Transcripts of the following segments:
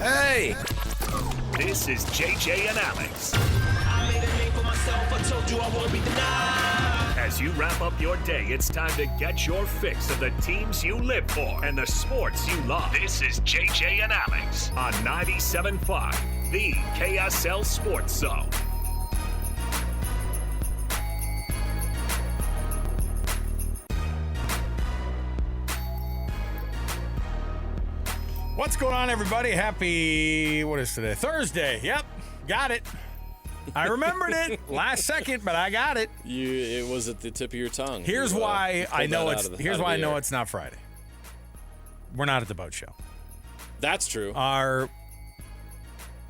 Hey! This is JJ and Alex. I made a name for myself. I told you I won't be denied. As you wrap up your day, it's time to get your fix of the teams you live for and the sports you love. This is JJ and Alex on 97.5, the KSL Sports Zone. What's going on, everybody? Happy, what is today? Thursday. Yep, got it. I remembered it last second, but I got it. It was at the tip of your tongue. Here's why I know it's. Here's why I know it's not Friday. We're not at the boat show. That's true. I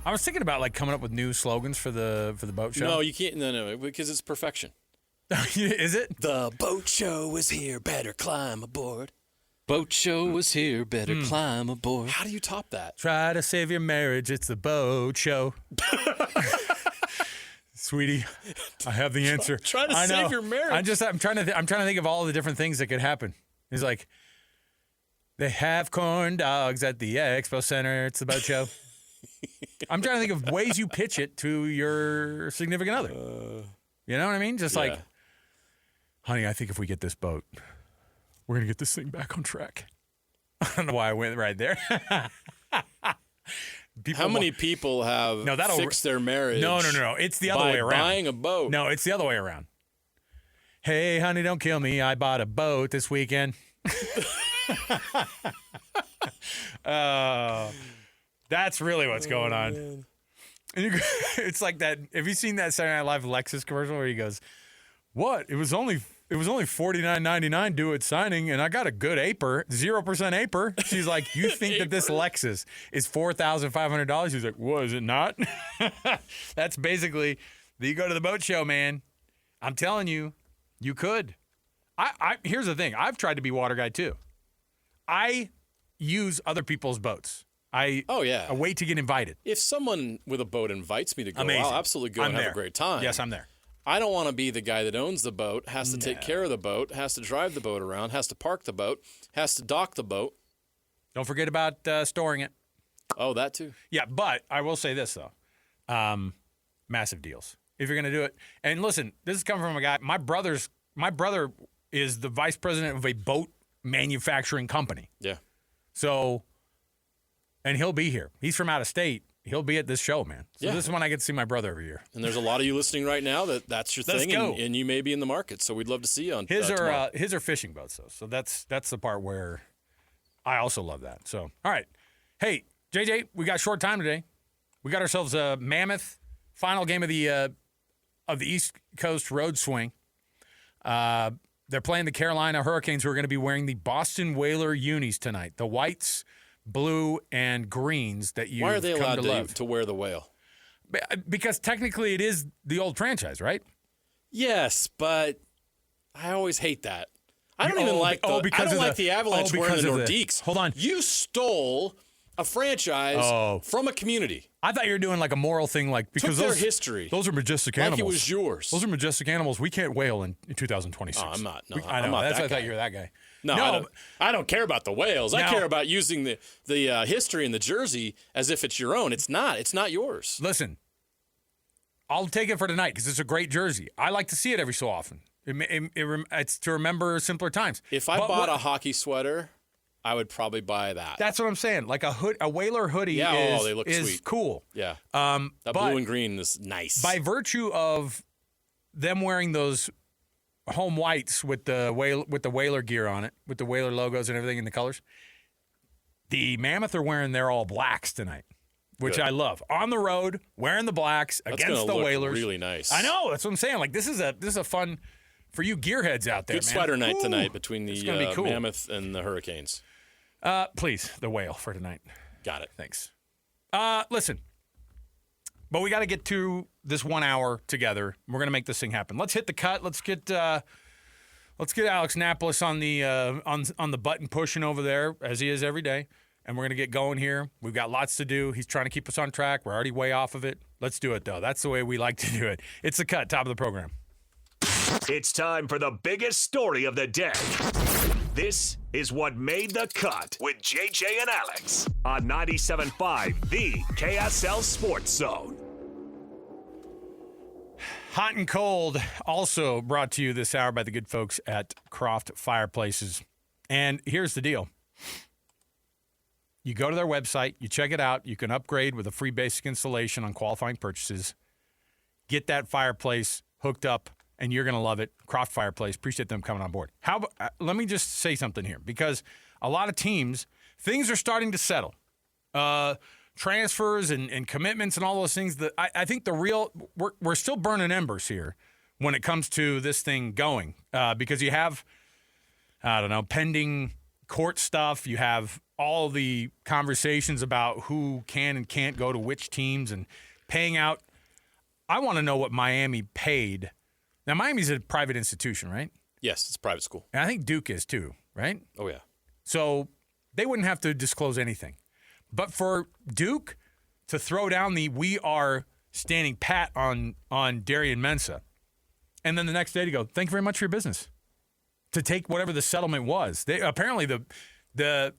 was thinking about like coming up with new slogans for the boat show. No, you can't. No, because it's perfection. Is it? The boat show is here. Better climb aboard. Boat show is here. Better climb aboard. How do you top that? Try to save your marriage. It's the boat show. Sweetie, I have the answer. Try to save your marriage. I'm trying to think of all the different things that could happen. He's like, they have corn dogs at the expo center. It's the boat show. I'm trying to think of ways you pitch it to your significant other. You know what I mean? Just like, honey, I think if we get this boat, we're going to get this thing back on track. I don't know why I went right there. How many people have fixed their marriage? No. It's the other way around. Buying a boat. No, it's the other way around. Hey, honey, don't kill me. I bought a boat this weekend. That's really what's going on. Man. And it's like that. Have you seen that Saturday Night Live Lexus commercial where he goes, "What? It was only $49.99 due at signing, and I got a good APR, 0% APR." She's like, "You think that this Lexus is $4,500?" He's like, "What, is it not?" That's basically, you go to the boat show, man. I'm telling you, you could. Here's the thing. I've tried to be water guy too. I use other people's boats. I wait to get invited. If someone with a boat invites me to go, Amazing. I'll absolutely go and have a great time. Yes, I'm there. I don't want to be the guy that owns the boat, has to take care of the boat, has to drive the boat around, has to park the boat, has to dock the boat. Don't forget about storing it. Oh, that too. Yeah, but I will say this, though. Massive deals if you're going to do it. And listen, this is coming from a guy. My brother is the vice president of a boat manufacturing company. Yeah. So, and he'll be here. He's from out of state. He'll be at this show, man. So this is when I get to see my brother every year. And there's a lot of you listening right now that's your thing, and you may be in the market. So we'd love to see you on his are fishing boats, though. So that's the part where I also love that. So, all right. Hey, JJ, we got short time today. We got ourselves a Mammoth final game of the East Coast Road Swing. They're playing the Carolina Hurricanes, who are going to be wearing the Boston Whaler unis tonight. The whites, blue, and greens that you've Why are they come allowed to love. to wear the whale? Because technically it is the old franchise, right? Yes, but I always hate that. I don't even like the Avalanche wearing the Nordiques. Hold on. You stole a franchise from a community. I thought you were doing like a moral thing, like because Took their history. Those are majestic animals. Like it was yours. Those are majestic animals. We can't whale in 2026. Oh, I'm not. No, I know. I'm not That's that why I thought guy. you were that guy. No, I don't care about the whales. I Now- care about using the history in the jersey as if it's your own. It's not. It's not yours. Listen, I'll take it for tonight because it's a great jersey. I like to see it every so often. It's to remember simpler times. If I bought a hockey sweater, I would probably buy that. That's what I'm saying. Like a Whaler hoodie they look is sweet. cool. Yeah. That Blue and green is nice. By virtue of them wearing those home whites with the Whaler gear on it, with the Whaler logos and everything in the colors, the Mammoth are wearing their all blacks tonight, which Good. I love. On the road, wearing the blacks That's against the gonna look Whalers. really nice. I know. That's what I'm saying. Like this is a fun for you gearheads out there. Good man. sweater night Ooh, tonight between it's the gonna be cool. Mammoth and the Hurricanes. Please, the whale for tonight. Got it. Thanks. Listen, but we got to get to this 1 hour together. We're gonna make this thing happen. Let's hit the cut. Let's get Alex Napolis on the button pushing over there as he is every day, and we're gonna get going here. We've got lots to do. He's trying to keep us on track. We're already way off of it. Let's do it though. That's the way we like to do it. It's the cut. Top of the program. It's time for the biggest story of the day. This is what made the cut with JJ and Alex on 97.5, the KSL Sports Zone. Hot and cold, also brought to you this hour by the good folks at Croft Fireplaces. And here's the deal. You go to their website, you check it out, you can upgrade with a free basic installation on qualifying purchases. Get that fireplace hooked up, and you're going to love it. Croft Fireplace, appreciate them coming on board. Let me just say something here, because a lot of teams, things are starting to settle. Transfers and commitments and all those things. I think we're still burning embers here when it comes to this thing going, because you have, pending court stuff. You have all the conversations about who can and can't go to which teams and paying out. I want to know what Miami paid. Now, Miami's a private institution, right? Yes, it's a private school. And I think Duke is too, right? Oh, yeah. So they wouldn't have to disclose anything. But for Duke to throw down we are standing pat on Darian Mensah, and then the next day to go, thank you very much for your business, to take whatever the settlement was. Apparently the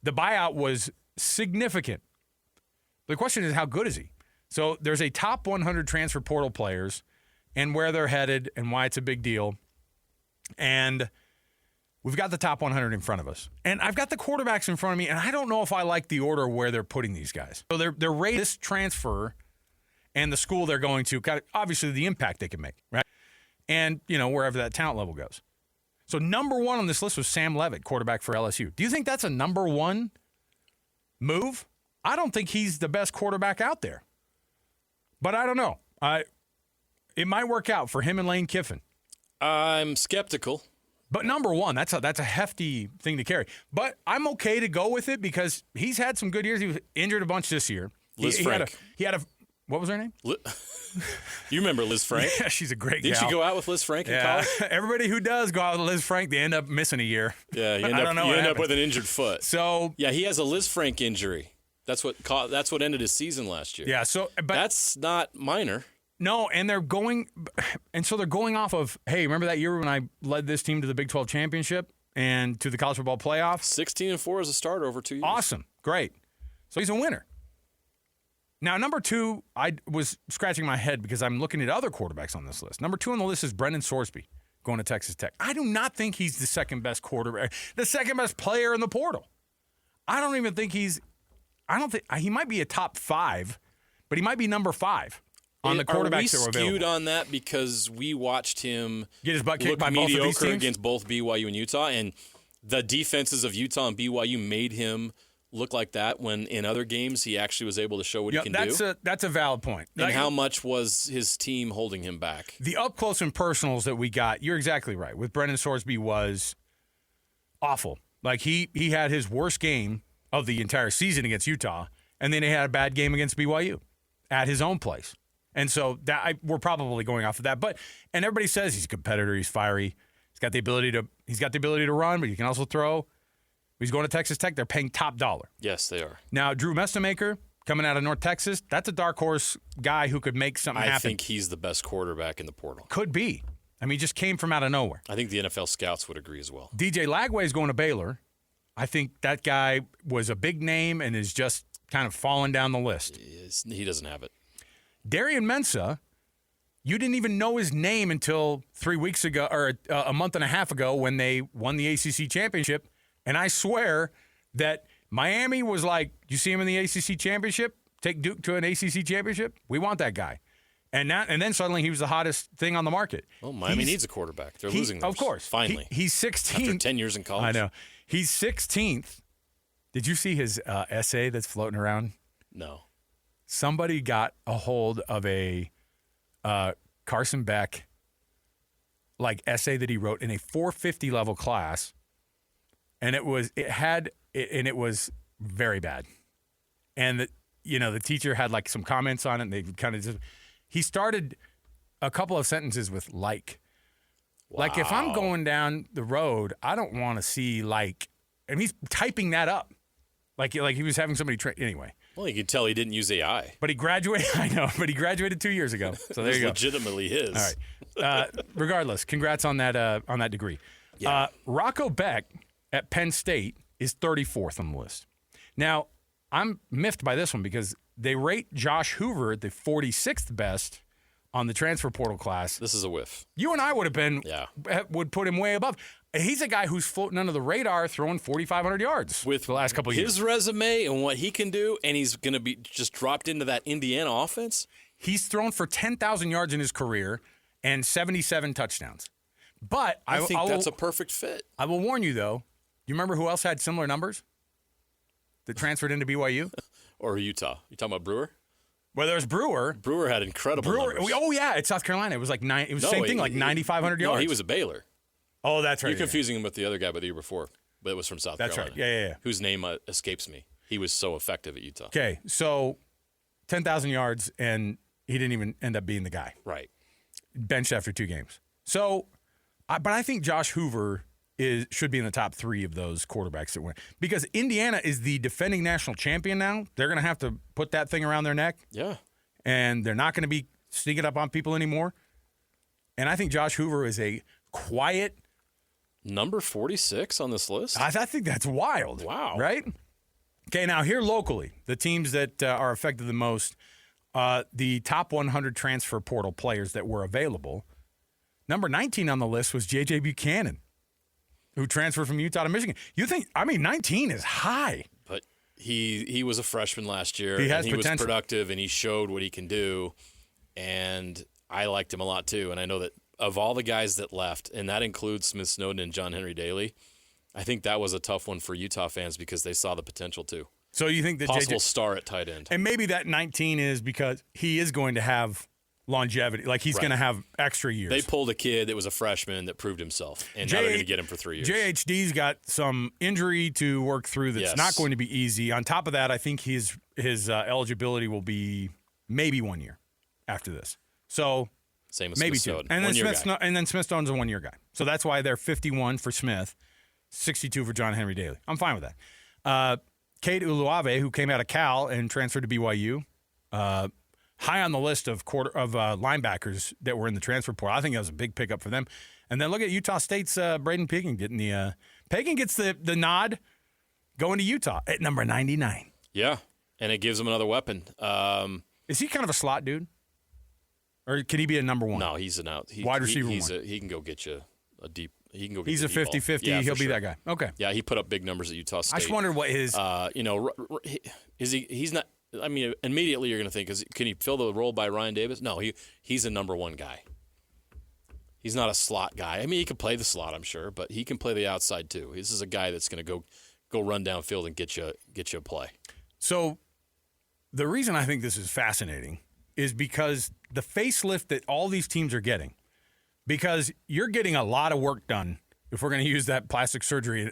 buyout was significant. The question is, how good is he? So there's a top 100 transfer portal players and where they're headed and why it's a big deal. And we've got the top 100 in front of us. And I've got the quarterbacks in front of me, and I don't know if I like the order where they're putting these guys. So they're rated this transfer and the school they're going to, obviously the impact they can make, right? And, wherever that talent level goes. So number one on this list was Sam Levitt, quarterback for LSU. Do you think that's a number one move? I don't think he's the best quarterback out there. But I don't know. It might work out for him and Lane Kiffin. I'm skeptical. But number one, that's a hefty thing to carry. But I'm okay to go with it because he's had some good years. He was injured a bunch this year. Liz Frank. He had a what was her name? You remember Liz Frank? Yeah, she's a great Didn't gal. she go out with Liz Frank in college? Everybody who does go out with Liz Frank, they end up missing a year. Yeah, you end up with an injured foot. So yeah, he has a Liz Frank injury. That's what ended his season last year. Yeah, but that's not minor. No, and they're going off of, hey, remember that year when I led this team to the Big 12 championship and to the college football playoff? 16-4 as a starter over 2 years. Awesome, great. So he's a winner. Now, number two, I was scratching my head because I'm looking at other quarterbacks on this list. Number two on the list is Brendan Sorsby going to Texas Tech. I do not think he's the second best quarterback, the second best player in the portal. I don't think he might be a top 5, but he might be number 5. On the quarterbacks that were available. Are we skewed on that because we watched him get his butt kicked look by both of these mediocre teams? Against both BYU and Utah, and the defenses of Utah and BYU made him look like that when in other games he actually was able to show what he can do? That's a valid point. And how much was his team holding him back? The up-close and personals that we got, you're exactly right, with Brendan Sorsby was awful. Like, he had his worst game of the entire season against Utah, and then he had a bad game against BYU at his own place. And so we're probably going off of that. And everybody says he's a competitor, he's fiery, he's got the ability to run, but he can also throw. He's going to Texas Tech. They're paying top dollar. Yes, they are. Now, Drew Mestamaker coming out of North Texas, that's a dark horse guy who could make something happen. I think he's the best quarterback in the portal. Could be. I mean, he just came from out of nowhere. I think the NFL scouts would agree as well. DJ Lagway is going to Baylor. I think that guy was a big name and is just kind of falling down the list. He doesn't have it. Darian Mensah, you didn't even know his name until 3 weeks ago or a month and a half ago when they won the ACC championship. And I swear that Miami was like, you see him in the ACC championship? Take Duke to an ACC championship? We want that guy. And then suddenly he was the hottest thing on the market. Well, Miami needs a quarterback. They're losing those. Of course. Finally. He's 16th. After 10 years in college. I know. He's 16th. Did you see his essay that's floating around? No. Somebody got a hold of a Carson Beck essay that he wrote in a 450 level class, and it was very bad. And the teacher had some comments on it, and they kind of he started a couple of sentences with like. Wow. Like, if I'm going down the road, I don't want to see and he's typing that up. Like he was having somebody anyway. Well, you could tell he didn't use AI. But he graduated. I know, but he graduated 2 years ago. So there you go. Legitimately his. All right. Regardless, congrats on that degree. Yeah. Rocco Beck at Penn State is 34th on the list. Now, I'm miffed by this one because they rate Josh Hoover at the 46th best on the transfer portal class. This is a whiff. You and I would have been, would put him way above. He's a guy who's floating under the radar, throwing 4,500 yards with the last couple of years. His resume and what he can do, and he's going to be just dropped into that Indiana offense. He's thrown for 10,000 yards in his career and 77 touchdowns. But I think that's a perfect fit. I will warn you, though. You remember who else had similar numbers that transferred into BYU? Or Utah. You talking about Brewer? Well, there's Brewer. Brewer had incredible numbers. Oh, yeah, at South Carolina. It was like it was the same thing, like 9,500 yards. No, he was a Baylor. Oh, that's right. You're confusing him with the other guy, but the year before. But it was from South Carolina. That's right. Yeah. Whose name escapes me. He was so effective at Utah. Okay, so 10,000 yards, and he didn't even end up being the guy. Right. Benched after 2 games. So, but I think Josh Hoover should be in the top 3 of those quarterbacks that win. Because Indiana is the defending national champion now. They're going to have to put that thing around their neck. Yeah. And they're not going to be sneaking up on people anymore. And I think Josh Hoover is a quiet. Number 46 on this list? I think that's wild. Wow. Right? Okay, now here locally, the teams that are affected the most, the top 100 transfer portal players that were available. Number 19 on the list was J.J. Buchanan, who transferred from Utah to Michigan. 19 is high. But he was a freshman last year. He has and he potential. was productive, and he showed what he can do. And I liked him a lot, too. And I know that of all the guys that left, and that includes Smith Snowden and John Henry Daly, I think that was a tough one for Utah fans because they saw the potential, too. So you think that possible star at tight end. And maybe that 19 is because he is going to have longevity. Like he's going to have extra years. They pulled a kid that was a freshman that proved himself, and now they're going to get him for 3 years. JHD's got some injury to work through that's not going to be easy. On top of that, I think his eligibility will be maybe 1 year after this. So same as maybe Smith 2. Snowden. And then Smith Stone's a 1 year guy. So that's why they're 51 for Smith, 62 for John Henry Daly. I'm fine with that. Kate Uluave, who came out of Cal and transferred to BYU, high on the list of linebackers that were in the transfer portal. I think that was a big pickup for them. And then look at Utah State's Braden Pagan getting the Pagan gets the nod going to Utah at number 99. Yeah, and it gives him another weapon. Is he kind of a slot dude? Or can he be a number 1? No, he's an out. Wide receiver he can go get you a deep. He can go. Get he's a 50-50. Yeah, he'll be that guy. Okay. Yeah, he put up big numbers at Utah State. I just wondered what his. Is he? He's not. I mean, immediately you're going to think, can he fill the role by Ryan Davis? No, he's a number 1 guy. He's not a slot guy. I mean, he can play the slot, I'm sure, but he can play the outside too. This is a guy that's going to go run downfield and get you a play. So, the reason I think this is fascinating is because the facelift that all these teams are getting, because you're getting a lot of work done. If we're going to use that plastic surgery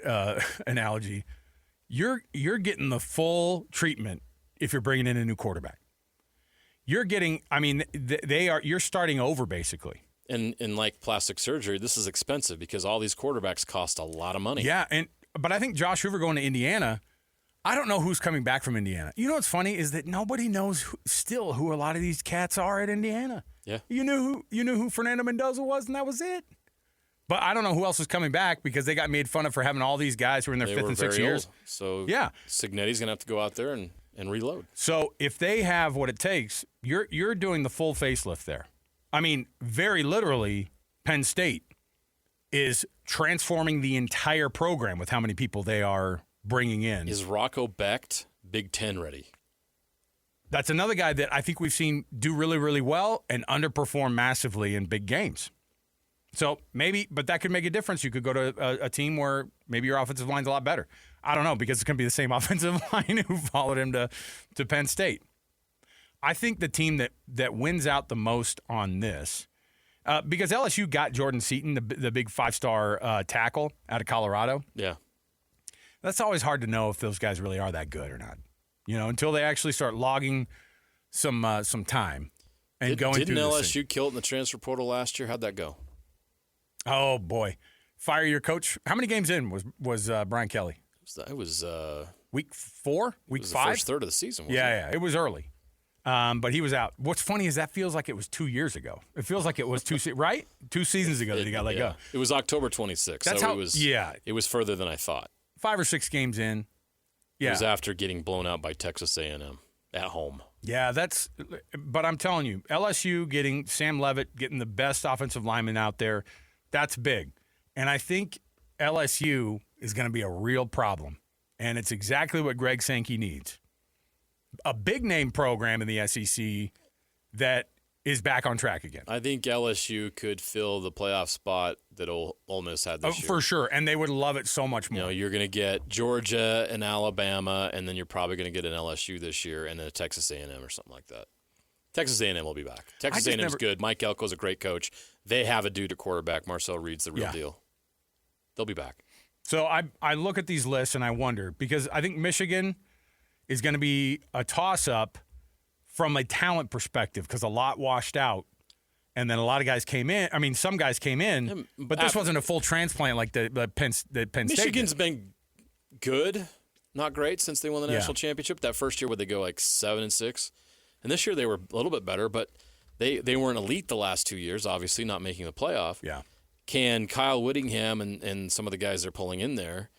analogy, you're getting the full treatment if you're bringing in a new quarterback. You're getting, I mean, you're starting over basically. And like plastic surgery, this is expensive because all these quarterbacks cost a lot of money. Yeah, but I think Josh Hoover going to Indiana, I don't know who's coming back from Indiana. You know what's funny is that nobody knows still who a lot of these cats are at Indiana. Yeah. You knew who Fernando Mendoza was, and that was it. But I don't know who else is coming back because they got made fun of for having all these guys who are in their 5th and 6th years. Old. So yeah, Cignetti's going to have to go out there and reload. So if they have what it takes, you're doing the full facelift there. I mean, very literally, Penn State is transforming the entire program with how many people they are bringing in. Is Rocco Becht Big Ten ready? That's another guy that I think we've seen do really, really well and underperform massively in big games. So maybe, but that could make a difference. You could go to a team where maybe your offensive line's a lot better. I don't know, because it's going to be the same offensive line who followed him to Penn State. I think the team that wins out the most on this, because LSU got Jordan Seaton, the big 5-star tackle out of Colorado. Yeah. That's always hard to know if those guys really are that good or not. You know, until they actually start logging some time and going through this thing. LSU kill it in the transfer portal last year? How'd that go? Oh, boy. Fire your coach. How many games in was Brian Kelly? It was week 4? Week 5? The first third of the season, wasn't it? Yeah. It was early. But he was out. What's funny is that feels like it was 2 years ago. It feels like it was right? 2 seasons ago that he got let go. It was October 26th. That's so how. It was further than I thought. 5 or 6 games in. Yeah. It was after getting blown out by Texas A&M at home. Yeah, but I'm telling you, LSU getting Sam Leavitt, getting the best offensive lineman out there, that's big. And I think LSU is going to be a real problem. And it's exactly what Greg Sankey needs. A big-name program in the SEC that is back on track again. I think LSU could fill the playoff spot that Ole Miss had this year. For sure, and they would love it so much more. You know, you're going to get Georgia and Alabama, and then you're probably going to get an LSU this year and then a Texas A&M or something like that. Texas A&M will be back. Texas A&M's good. Mike Elko's a great coach. They have a dude at quarterback. Marcel Reed's the real deal. They'll be back. So I look at these lists and I wonder, because I think Michigan is going to be a toss-up from a talent perspective because a lot washed out, and then a lot of guys came in. I mean, some guys came in, but this wasn't a full transplant like the Penn State Michigan's did. been good, not great, since they won the national championship. That first year where they go like 7-6, and this year they were a little bit better, but they weren't elite the last 2 years, obviously not making the playoff. Yeah. Can Kyle Whittingham and some of the guys they're pulling in there,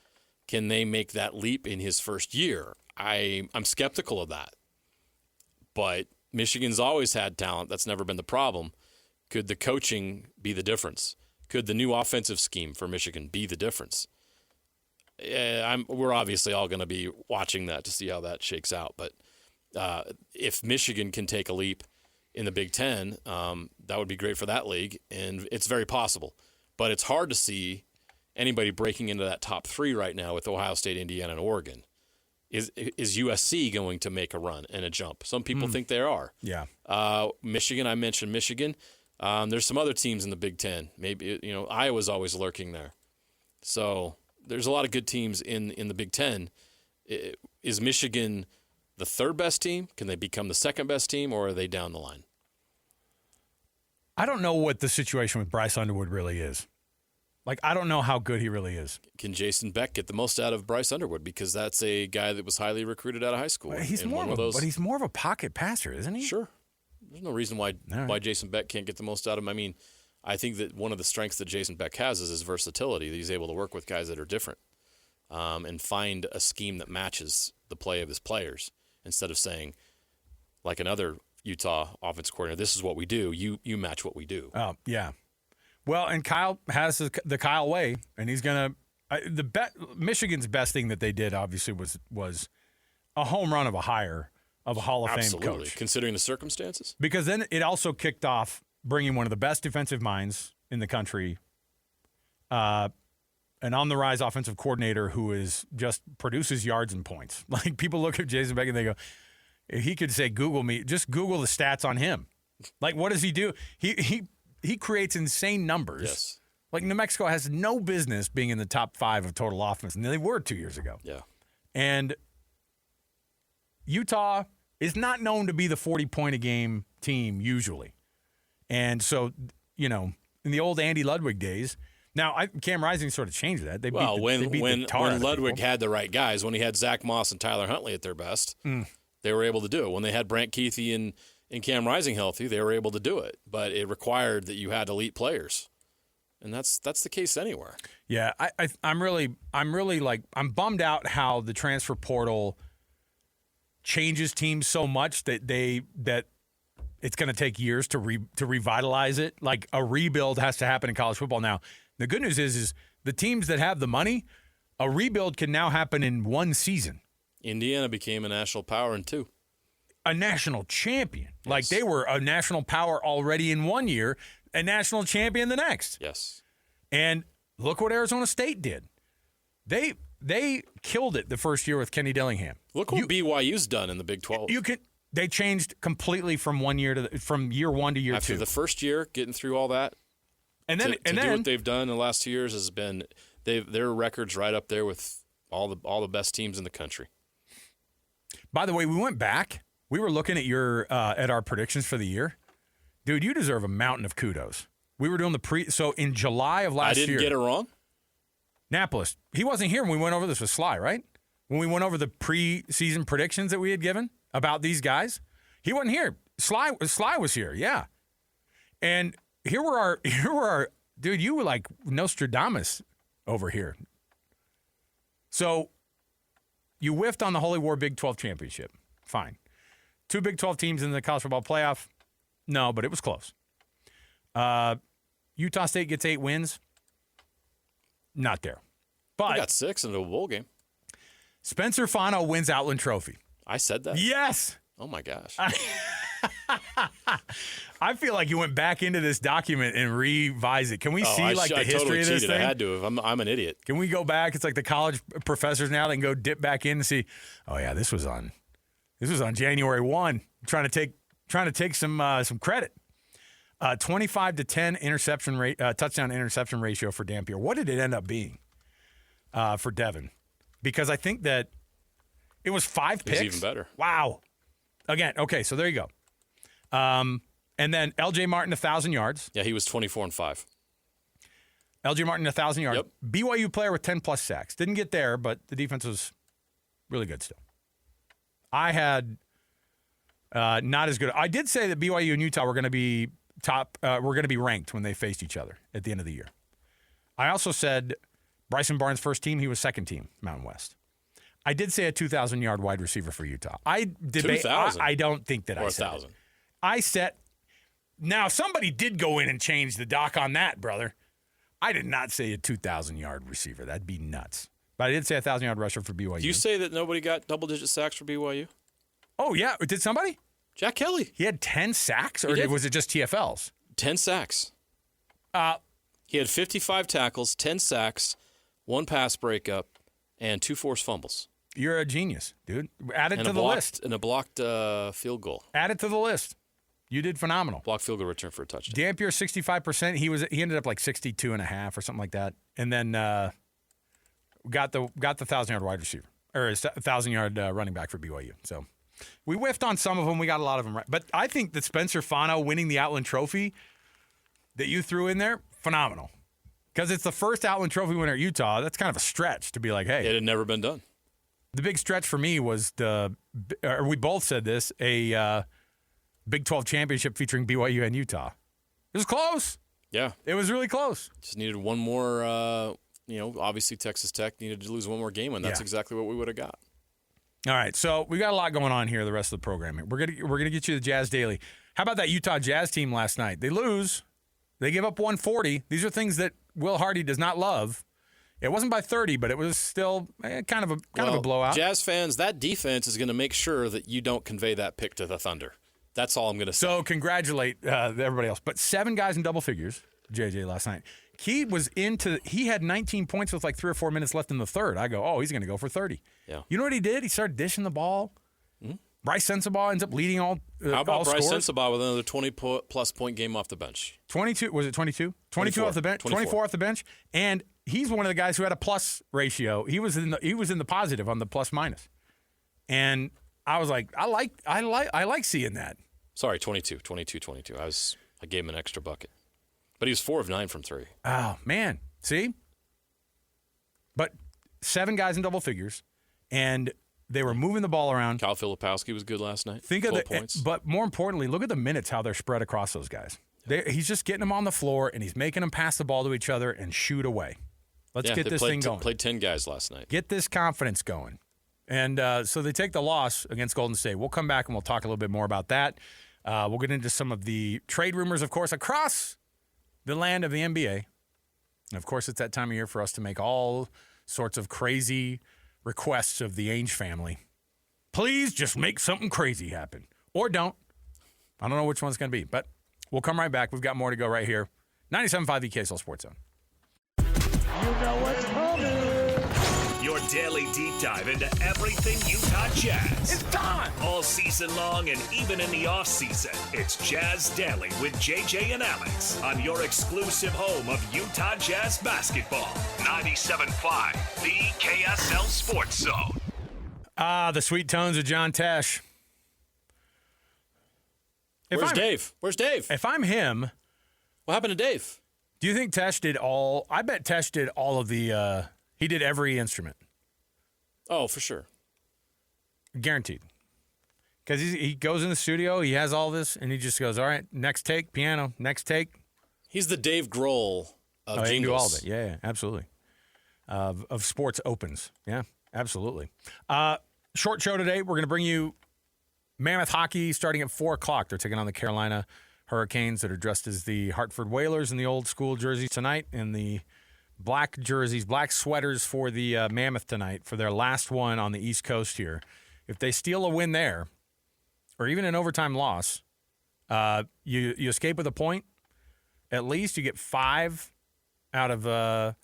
can they make that leap in his first year? I'm skeptical of that. But Michigan's always had talent. That's never been the problem. Could the coaching be the difference? Could the new offensive scheme for Michigan be the difference? We're obviously all going to be watching that to see how that shakes out. But if Michigan can take a leap in the Big Ten, that would be great for that league, and it's very possible. But it's hard to see anybody breaking into that top 3 right now with Ohio State, Indiana, and Oregon. Is USC going to make a run and a jump? Some people think they are. Yeah. Michigan, I mentioned Michigan. There's some other teams in the Big Ten. Maybe Iowa's always lurking there. So there's a lot of good teams in the Big Ten. Is Michigan the third best team? Can they become the second best team, or are they down the line? I don't know what the situation with Bryce Underwood really is. Like, I don't know how good he really is. Can Jason Beck get the most out of Bryce Underwood? Because that's a guy that was highly recruited out of high school. But he's more of a pocket passer, isn't he? Sure. There's no reason why Jason Beck can't get the most out of him. I mean, I think that one of the strengths that Jason Beck has is his versatility. He's able to work with guys that are different and find a scheme that matches the play of his players instead of saying, like another Utah offensive coordinator, this is what we do. You match what we do. Oh, yeah. Well, and Kyle has the Kyle way, and he's going to Michigan's best thing that they did, obviously, was a home run of a hire of a Hall of Fame coach. Considering the circumstances. Because then it also kicked off bringing one of the best defensive minds in the country, an on-the-rise offensive coordinator who just produces yards and points. Like, people look at Jason Beck and they go, if he could say, Google me, just Google the stats on him. Like, what does he do? He creates insane numbers. Yes. Like, New Mexico has no business being in the top 5 of total offense, and they were 2 years ago. Yeah. And Utah is not known to be the 40-point-a-game team usually. And so, in the old Andy Ludwig days, now Cam Rising sort of changed that. When Ludwig had the right guys, when he had Zach Moss and Tyler Huntley at their best, they were able to do it. When they had Brant Keithy and Cam Rising healthy, they were able to do it. But it required that you had elite players. And that's the case anywhere. Yeah, I'm really bummed out how the transfer portal changes teams so much that it's going to take years to revitalize it. Like, a rebuild has to happen in college football now. The good news is the teams that have the money, a rebuild can now happen in one season. Indiana became a national power in 2. A national champion. Yes. Like, they were a national power already in 1 year, a national champion the next. Yes. And look what Arizona State did. They killed it the first year with Kenny Dillingham. Look what BYU's done in the Big 12. They changed completely from from year 1 to year 2. After the first year, getting through all that, and then do what they've done in the last 2 years has been their records right up there with all the best teams in the country. By the way, we went back. We were looking at our predictions for the year. Dude, you deserve a mountain of kudos. We were doing so in July of last year. I didn't get it wrong? Napolis. He wasn't here when we went over this with Sly, right? When we went over the preseason predictions that we had given about these guys. He wasn't here. Sly was here, yeah. And here were our dude, you were like Nostradamus over here. So you whiffed on the Holy War Big 12 championship. Fine. 2 Big 12 teams in the college football playoff. No, but it was close. Utah State gets 8 wins. Not there. But We got 6 into a bowl game. Spencer Fano wins Outland Trophy. I said that? Yes. Oh, my gosh. I feel like you went back into this document and revised it. Can we see I the history totally of this cheated. thing? I had to. I'm an idiot. Can we go back? It's like the college professors now. They can go dip back in and see. Oh yeah, this was on January 1. Trying to take some credit. 25-10 touchdown interception ratio for Dampier. What did it end up being for Devin? Because I think that it was 5 picks. It was even better. Wow. Again, okay, so there you go. And then L.J. Martin, 1,000 yards. Yeah, he was 24-5. L.J. Martin, 1,000 yards. Yep. BYU player with 10-plus sacks. Didn't get there, but the defense was really good still. I had not as good. I did say that BYU and Utah were going to be were going to be ranked when they faced each other at the end of the year. I also said Bryson Barnes' first team, he was second team, Mountain West. I did say a 2,000-yard wide receiver for Utah. I debate. 2,000? I don't think that Or I said 1,000. it. I said. Now somebody did go in and change the doc on that, brother. I did not say a 2,000-yard receiver. That'd be nuts. But I did say a 1,000-yard rusher for BYU. Do you say that nobody got double-digit sacks for BYU? Oh yeah, did somebody? Jack Kelly. He had 10 sacks, or He did. was it just TFLs? 10 sacks. He had 55 tackles, 10 sacks, 1 pass breakup, and 2 forced fumbles. You're a genius, dude. Add it And to a the blocked, list. And a blocked field goal. Add it to the list. You did phenomenal. Blocked field goal return for a touchdown. Dampier 65%. He ended up like 62.5 or something like that, and then got the 1,000-yard wide receiver or 1,000-yard running back for BYU. So we whiffed on some of them. We got a lot of them right. But I think that Spencer Fano winning the Outland Trophy that you threw in there, phenomenal. Because it's the first Outland Trophy winner at Utah. That's kind of a stretch to be like, hey. It had never been done. The big stretch for me was we both said this, a Big 12 championship featuring BYU and Utah. It was close. Yeah. It was really close. Just needed one more, obviously Texas Tech needed to lose one more game, and that's exactly what we would have got. All right, so we got a lot going on here the rest of the programming. We're gonna get you the Jazz Daily. How about that Utah Jazz team last night? They lose. They give up 140. These are things that Will Hardy does not love. It wasn't by 30, but it was still kind of a blowout. Jazz fans, that defense is going to make sure that you don't convey that pick to the Thunder. That's all I'm going to say. So congratulate everybody else. But 7 guys in double figures, JJ, last night. He had 19 points with like 3 or 4 minutes left in the third. I go, oh, he's going to go for 30. Yeah. You know what he did? He started dishing the ball. Mm-hmm. Bryce Sensabaugh ends up leading all How about all Bryce scores. Sensabaugh with another 20-plus point game off the bench? 22, was it 22? 22 off the bench, 24 off the bench. And he's one of the guys who had a plus ratio. He was in the positive on the plus minus. And I was like, I like seeing that. Sorry, 22. I gave him an extra bucket. But he was 4 of 9 from 3. Oh, man. See? But 7 guys in double figures, and they were moving the ball around. Kyle Filipowski was good last night. Think of 12 points. But more importantly, look at the minutes, how they're spread across those guys. He's just getting them on the floor, and he's making them pass the ball to each other and shoot away. Let's get this thing going. Played 10 guys last night. Get this confidence going. And so they take the loss against Golden State. We'll come back and we'll talk a little bit more about that. We'll get into some of the trade rumors, of course, across the land of the NBA. And of course, it's that time of year for us to make all sorts of crazy requests of the Ainge family. Please just make something crazy happen. Or don't. I don't know which one's going to be. But we'll come right back. We've got more to go right here. 97.5 VKSL Sports Zone. You know what's coming. Your daily deep dive into everything Utah Jazz. It's time! All season long and even in the off-season, it's Jazz Daily with JJ and Alex on your exclusive home of Utah Jazz basketball. 97.5 VKSL Sports Zone. The sweet tones of John Tesh. Where's Dave? If I'm him, What happened to Dave? do you think Tesh did all? I bet Tesh did all of the. He did every instrument, Oh, for sure. guaranteed. Because he goes in the studio, he has all this, and he just goes, all right, next take, piano, next take. He's the Dave Grohl of He can do all of jingles. it. Yeah, absolutely. Of sports opens. Yeah, absolutely. Short show today. We're going to bring you Mammoth hockey starting at 4 o'clock. They're taking on the Carolina Hurricanes that are dressed as the Hartford Whalers in the old school jerseys tonight, and the black jerseys, black sweaters for the Mammoth tonight for their last one on the East Coast here. If they steal a win there, or even an overtime loss, you escape with a point. At least you get 5 out of a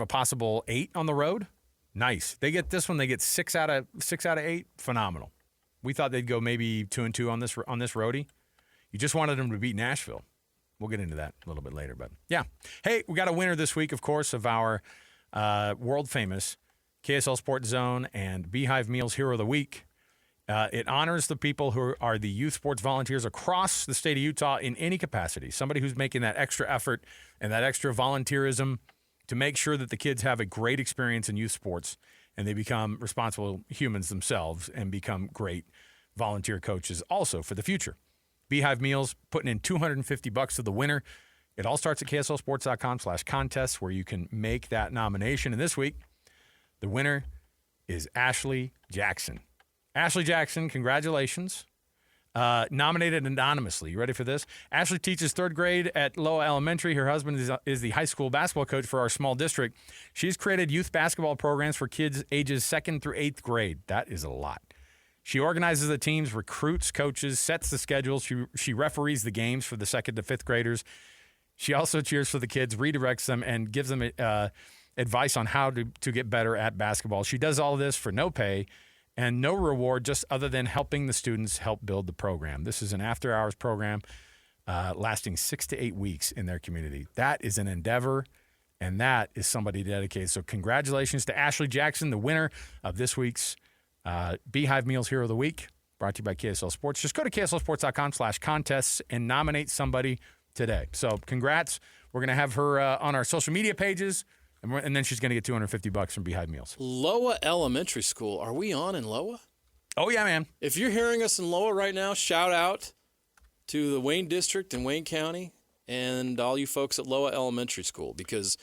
possible 8 on the road. Nice. They get this one. They get 6 out of 8. Phenomenal. We thought they'd go maybe 2-2 on this roadie. You just wanted them to beat Nashville. We'll get into that a little bit later, but yeah. Hey, we got a winner this week, of course, of our world famous KSL Sports Zone and Beehive Meals Hero of the Week. It honors the people who are the youth sports volunteers across the state of Utah in any capacity. Somebody who's making that extra effort and that extra volunteerism to make sure that the kids have a great experience in youth sports and they become responsible humans themselves and become great volunteer coaches also for the future. Beehive Meals putting in $250 to the winner. It all starts at kslsports.com/contests where you can make that nomination. And this week, the winner is Ashley Jackson. Ashley Jackson, congratulations. Nominated anonymously. You ready for this? Ashley teaches 3rd grade at Loa Elementary. Her husband is the high school basketball coach for our small district. She's created youth basketball programs for kids ages 2nd through 8th grade. That is a lot. She organizes the teams, recruits coaches, sets the schedules. She referees the games for the 2nd to 5th graders. She also cheers for the kids, redirects them, and gives them advice on how to get better at basketball. She does all of this for no pay and no reward, just other than helping the students help build the program. This is an after-hours program lasting 6 to 8 weeks in their community. That is an endeavor, and that is somebody dedicated. So congratulations to Ashley Jackson, the winner of this week's Beehive Meals Hero of the Week, brought to you by KSL Sports. Just go to kslsports.com/contests and nominate somebody today. So congrats. We're going to have her on our social media pages. And then she's going to get $250 from Beehive Meals. Loa Elementary School. Are we on in Loa? Oh, yeah, man. If you're hearing us in Loa right now, shout out to the Wayne District and Wayne County and all you folks at Loa Elementary School because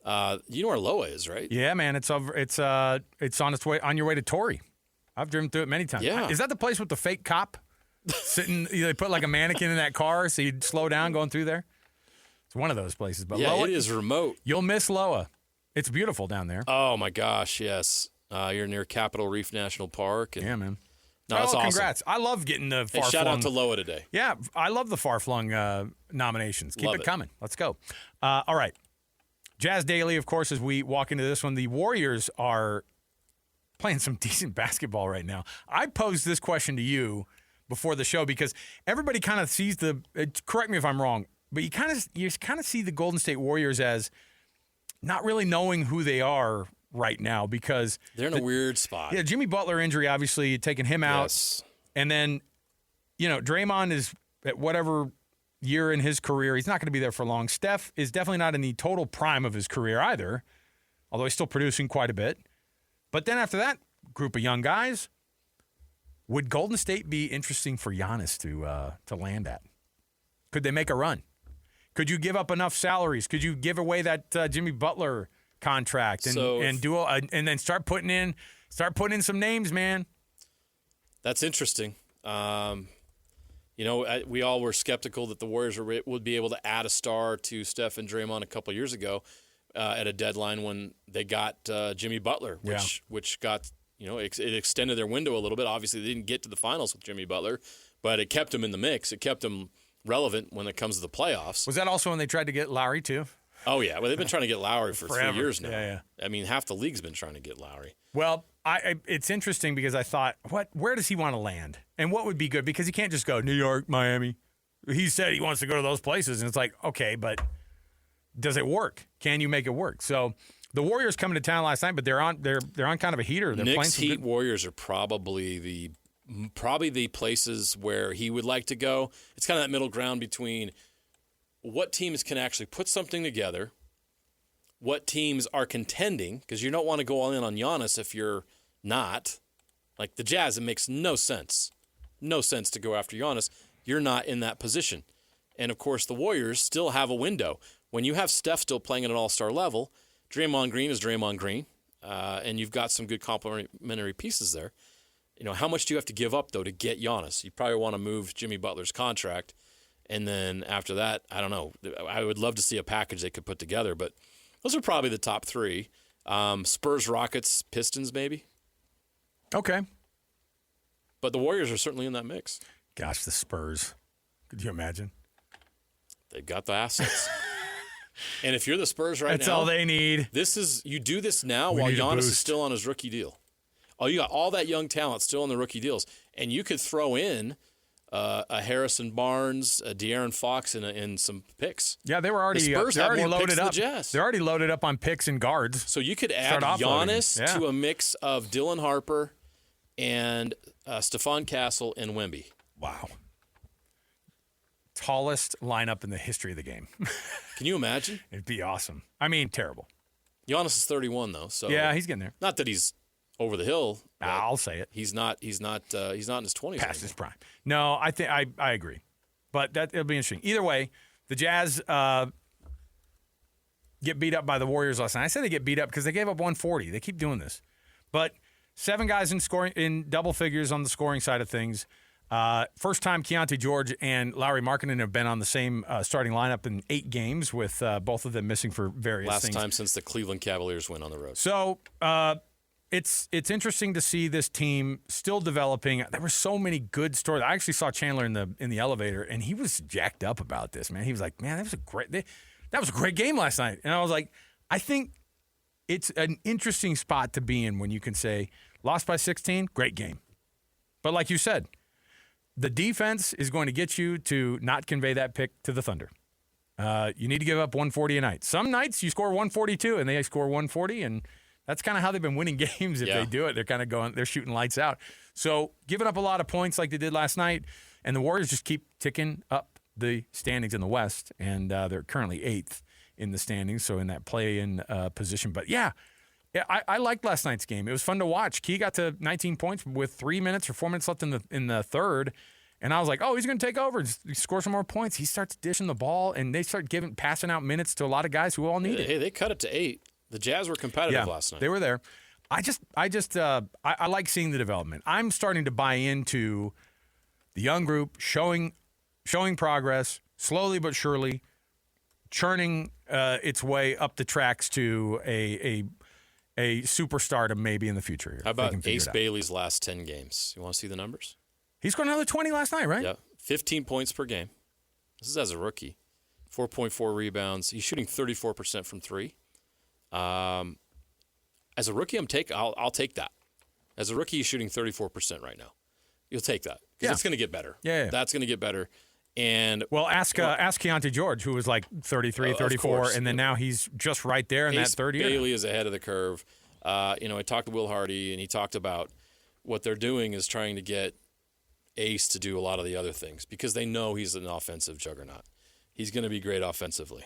you know where Loa is, right? Yeah, man. It's on its way on your way to Torrey. I've driven through it many times. Yeah. Is that the place with the fake cop sitting? They put like a mannequin in that car so you'd slow down going through there. It's one of those places. But yeah, Loa, it is remote. You'll miss Loa. It's beautiful down there. Oh, my gosh, yes. You're near Capitol Reef National Park. And, Yeah, man. no, it's awesome. Congrats. I love getting the Hey, far-flung. shout out to Loa today. Yeah, I love the far-flung nominations. Keep Love it it. coming. Let's go. All right. Jazz Daily, of course, as we walk into this one, the Warriors are playing some decent basketball right now. I posed this question to you before the show because everybody kind of sees correct me if I'm wrong, but you kind of see the Golden State Warriors as not really knowing who they are right now because They're in a weird spot. yeah, Jimmy Butler injury obviously taking him out. Yes. And then, Draymond is at whatever year in his career. He's not going to be there for long. Steph is definitely not in the total prime of his career either, although he's still producing quite a bit. But then after that group of young guys, would Golden State be interesting for Giannis to land at? Could they make a run? Could you give up enough salaries? Could you give away that Jimmy Butler contract and then start putting in some names, man? That's interesting. We all were skeptical that the Warriors would be able to add a star to Steph and Draymond a couple years ago at a deadline when they got Jimmy Butler, which got it extended their window a little bit. Obviously, they didn't get to the finals with Jimmy Butler, but it kept them in the mix. It kept them relevant when it comes to the playoffs. Was that also when they tried to get Lowry too? Oh yeah, well they've been trying to get Lowry for Forever. 3 years now. Yeah. I mean, half the league's been trying to get Lowry. Well, it's interesting because I thought, where does he want to land? And what would be good? Because he can't just go New York, Miami. He said he wants to go to those places, and it's like, okay, but does it work? Can you make it work? So the Warriors coming to town last night, but they're on kind of a heater. They're playing Knicks, some Heat, good. Warriors are probably the places where he would like to go. It's kind of that middle ground between what teams can actually put something together, what teams are contending, because you don't want to go all in on Giannis if you're not. Like the Jazz, it makes no sense no sense to go after Giannis. You're not in that position. And, of course, the Warriors still have a window. When you have Steph still playing at an all-star level, Draymond Green is Draymond Green, and you've got some good complementary pieces there. How much do you have to give up, though, to get Giannis? You probably want to move Jimmy Butler's contract, and then after that, I don't know. I would love to see a package they could put together, but those are probably the top three. Spurs, Rockets, Pistons, maybe. Okay. But the Warriors are certainly in that mix. Gosh, the Spurs. Could you imagine? They've got the assets. And if you're the Spurs right That's now, all they need. You do this now We while need a Giannis is boost. still on his rookie deal. Oh, you got all that young talent still on the rookie deals, and you could throw in a Harrison Barnes, a De'Aaron Fox, and some picks. Yeah, they were already, The Spurs have more loaded picks than up. the Jazz. They're already loaded up on picks and guards. So you could add Start offloading. Giannis Yeah. to a mix of Dylan Harper and Stephon Castle and Wemby. Wow. Tallest lineup in the history of the game. Can you imagine? It'd be awesome. I mean, terrible. Giannis is 31 though, so Yeah, he's getting there. not that he's over the hill. but I'll say it. He's not in his 20s. Past his prime. No, I think I agree. But it'll be interesting. Either way, the Jazz get beat up by the Warriors last night. I say they get beat up because they gave up 140. They keep doing this. But 7 guys in double figures on the scoring side of things. First time Keontae George and Lauri Markkanen have been on the same starting lineup in 8 games, with both of them missing for various Last things. time since the Cleveland Cavaliers went on the road. So it's interesting to see this team still developing. There were so many good stories. I actually saw Chandler in the elevator, and he was jacked up about this, man. He was like, "Man, that was a great game last night." And I was like, I think it's an interesting spot to be in when you can say, lost by 16, great game. But like you said, the defense is going to get you to not convey that pick to the Thunder. You need to give up 140 a night. Some nights you score 142 and they score 140, and that's kind of how they've been winning games. If they do it, they're kind of they're shooting lights out. So giving up a lot of points like they did last night, and the Warriors just keep ticking up the standings in the West, and they're currently 8th in the standings, so in that play-in position. But yeah, I liked last night's game. It was fun to watch. Key got to 19 points with 3 minutes or 4 minutes left in the third, and I was like, oh, he's going to take over, just score some more points. He starts dishing the ball, and they start passing out minutes to a lot of guys who all need it. Hey, they cut it to 8. The Jazz were competitive last night. They were there. I like seeing the development. I'm starting to buy into the young group showing progress, slowly but surely, churning its way up the tracks to a superstardom maybe in the future. Here, How about Ace Bailey's last 10 games? You want to see the numbers? He scored another 20 last night, right? Yeah, 15 points per game. This is as a rookie. 4.4 rebounds. He's shooting 34% from 3. As a rookie, I'll take that. As a rookie, he's shooting 34% right now. You'll take that because it's going to get better. Yeah. That's going to get better. And ask Keontae George, who was like 33, 34, and then now he's just right there in that third year. Bailey is ahead of the curve. I talked to Will Hardy, and he talked about what they're doing is trying to get Ace to do a lot of the other things because they know he's an offensive juggernaut. He's going to be great offensively.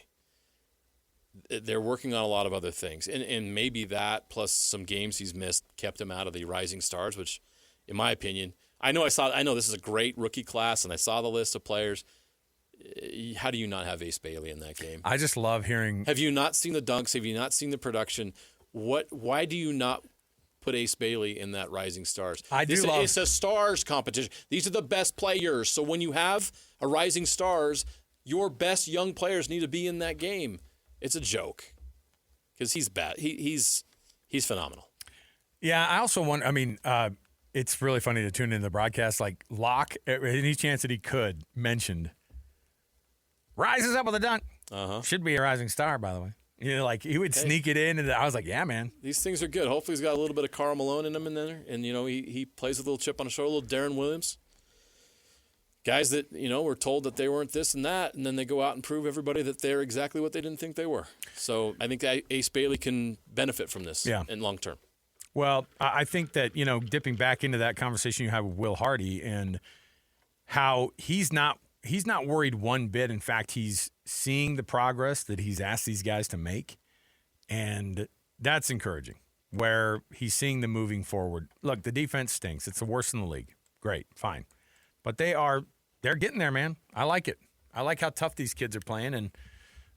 They're working on a lot of other things, and maybe that plus some games he's missed kept him out of the Rising Stars, which, in my opinion, I know this is a great rookie class, and I saw the list of players. How do you not have Ace Bailey in that game? I just love hearing. Have you not seen the dunks? Have you not seen the production? Why do you not put Ace Bailey in that Rising Stars? It's a stars competition. These are the best players. So when you have a Rising Stars, your best young players need to be in that game. It's a joke because he's bad. He's phenomenal. Yeah, I also want. I mean, it's really funny to tune into the broadcast. Like Locke, any chance that he could, mentioned rises up with a dunk. Should be a rising star, by the way. Like he would sneak it in, and I was like, yeah, man. These things are good. Hopefully, he's got a little bit of Karl Malone in him in there, and he plays with a little chip on his shoulder, a little Darren Williams. Guys that, were told that they weren't this and that, and then they go out and prove everybody that they're exactly what they didn't think they were. So I think that Ace Bailey can benefit from this in long term. Well, I think that, dipping back into that conversation you had with Will Hardy and how he's not worried one bit. In fact, he's seeing the progress that he's asked these guys to make, and that's encouraging, where he's seeing them moving forward. Look, the defense stinks. It's the worst in the league. Great, fine. But they're getting there, man. I like it. I like how tough these kids are playing, and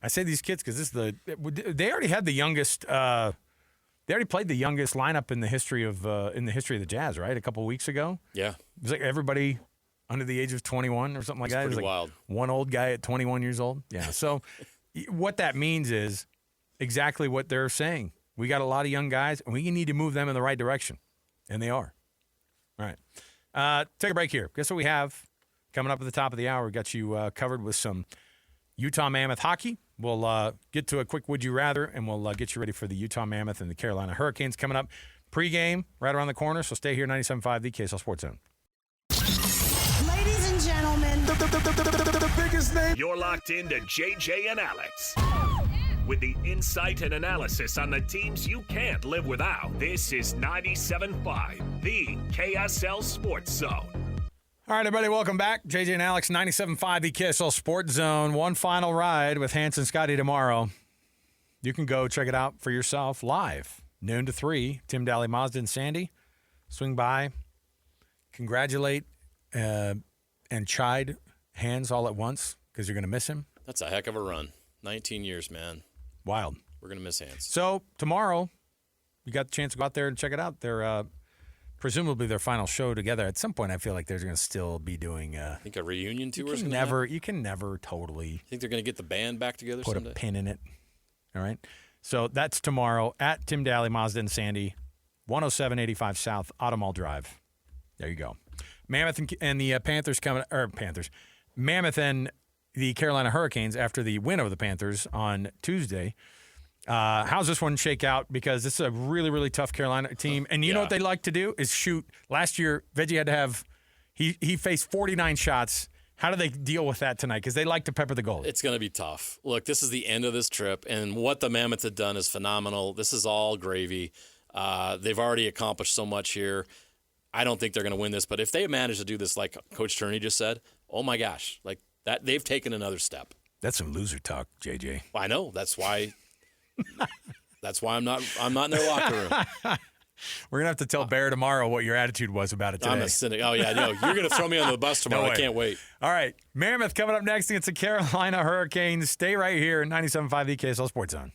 I say these kids because they already had the youngest. They already played the youngest lineup in the history of the Jazz, right? A couple weeks ago. Yeah, it was like everybody under the age of 21 or something like that. Pretty it was like wild. One old guy at 21 years old. Yeah. So what that means is exactly what they're saying. We got a lot of young guys, and we need to move them in the right direction, and they are. All right. Take a break here. Guess what we have coming up at the top of the hour? We got you covered with some Utah Mammoth hockey. We'll get to a quick Would You Rather, and we'll get you ready for the Utah Mammoth and the Carolina Hurricanes coming up. Pre-game right around the corner, so stay here, 97.5, the KSL Sports Zone. Ladies and gentlemen, The biggest name. You're locked into JJ and Alex. With the insight and analysis on the teams you can't live without. This is 97.5, the KSL Sports Zone. All right, everybody, welcome back. JJ and Alex, 97.5, the KSL Sports Zone. One final ride with Hans and Scotty tomorrow. You can go check it out for yourself live, noon to 3. Tim Daly, Mazda, and Sandy. Swing by, congratulate, and chide Hans all at once because you're going to miss him. That's a heck of a run. 19 years, man. Wild. We're going to miss Hans. So tomorrow, you got the chance to go out there and check it out. They're presumably their final show together. At some point, I feel like they're going to still be doing. I think a reunion tour is you going to happen. you can never totally Think they're going to get the band back together put someday? a pin in it. All right. So that's tomorrow at Tim Daly, Mazda, and Sandy, 10785 South Automall Drive. There you go. Mammoth and the Panthers coming, or Panthers. Mammoth and the Carolina Hurricanes after the win over the Panthers on Tuesday. How's this one shake out? Because this is a really, really tough Carolina team. And you know what they like to do is shoot. Last year, Veggie had to have he faced 49 shots. How do they deal with that tonight? Because they like to pepper the goalie. It's going to be tough. Look, this is the end of this trip, and what the Mammoth have done is phenomenal. This is all gravy. They've already accomplished so much here. I don't think they're going to win this, but if they manage to do this like Coach Turney just said, oh my gosh, like that, they've taken another step. That's some loser talk, JJ. I know. That's why. That's why I'm not in their locker room. We're gonna have to tell Bear tomorrow what your attitude was about it today. I'm a cynic. Oh yeah, no, you're gonna throw me on the bus tomorrow. No I way. can't wait. All right, Mammoth coming up next against the Carolina Hurricanes. Stay right here, 97.5 the KSL Sports Zone.